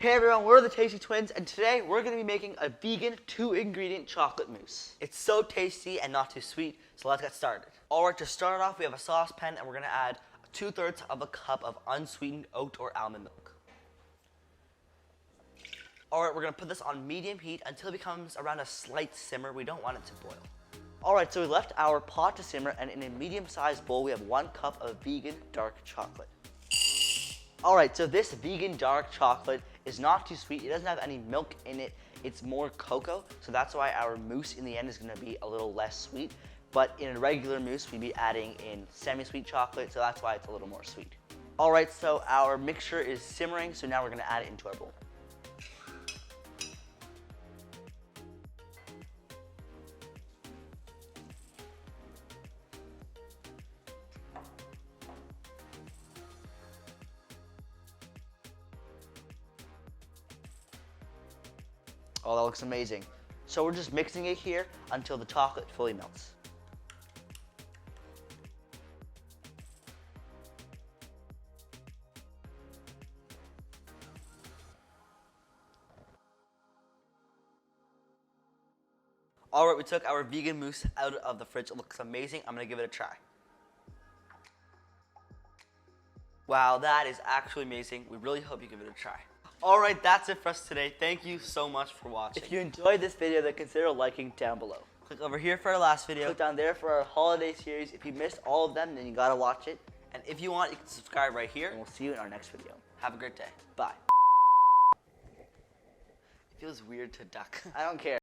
Hey everyone, we're the Tasty Twins, and today we're going to be making a vegan 2-ingredient chocolate mousse. It's so tasty and not too sweet, so let's get started. Alright, to start off, we have a saucepan and we're going to add 2/3 of a cup of unsweetened oat or almond milk. Alright, we're going to put this on medium heat until it becomes around a slight simmer. We don't want it to boil. Alright, so we left our pot to simmer, and in a medium-sized bowl we have 1 cup of vegan dark chocolate. Alright, so this vegan dark chocolate is not too sweet. It doesn't have any milk in it. It's more cocoa, so that's why our mousse in the end is going to be a little less sweet. But in a regular mousse, we'd be adding in semi-sweet chocolate, so that's why it's a little more sweet. Alright, so our mixture is simmering, so now we're going to add it into our bowl. Oh, that looks amazing. So we're just mixing it here until the chocolate fully melts. Alright, we took our vegan mousse out of the fridge. It looks amazing. I'm gonna give it a try. Wow, that is actually amazing. We really hope you give it a try. Alright, that's it for us today. Thank you so much for watching. If you enjoyed this video, then consider liking down below. Click over here for our last video. Click down there for our holiday series. If you missed all of them, then you gotta watch it. And if you want, you can subscribe right here. And we'll see you in our next video. Have a great day. Bye. It feels weird to duck. I don't care.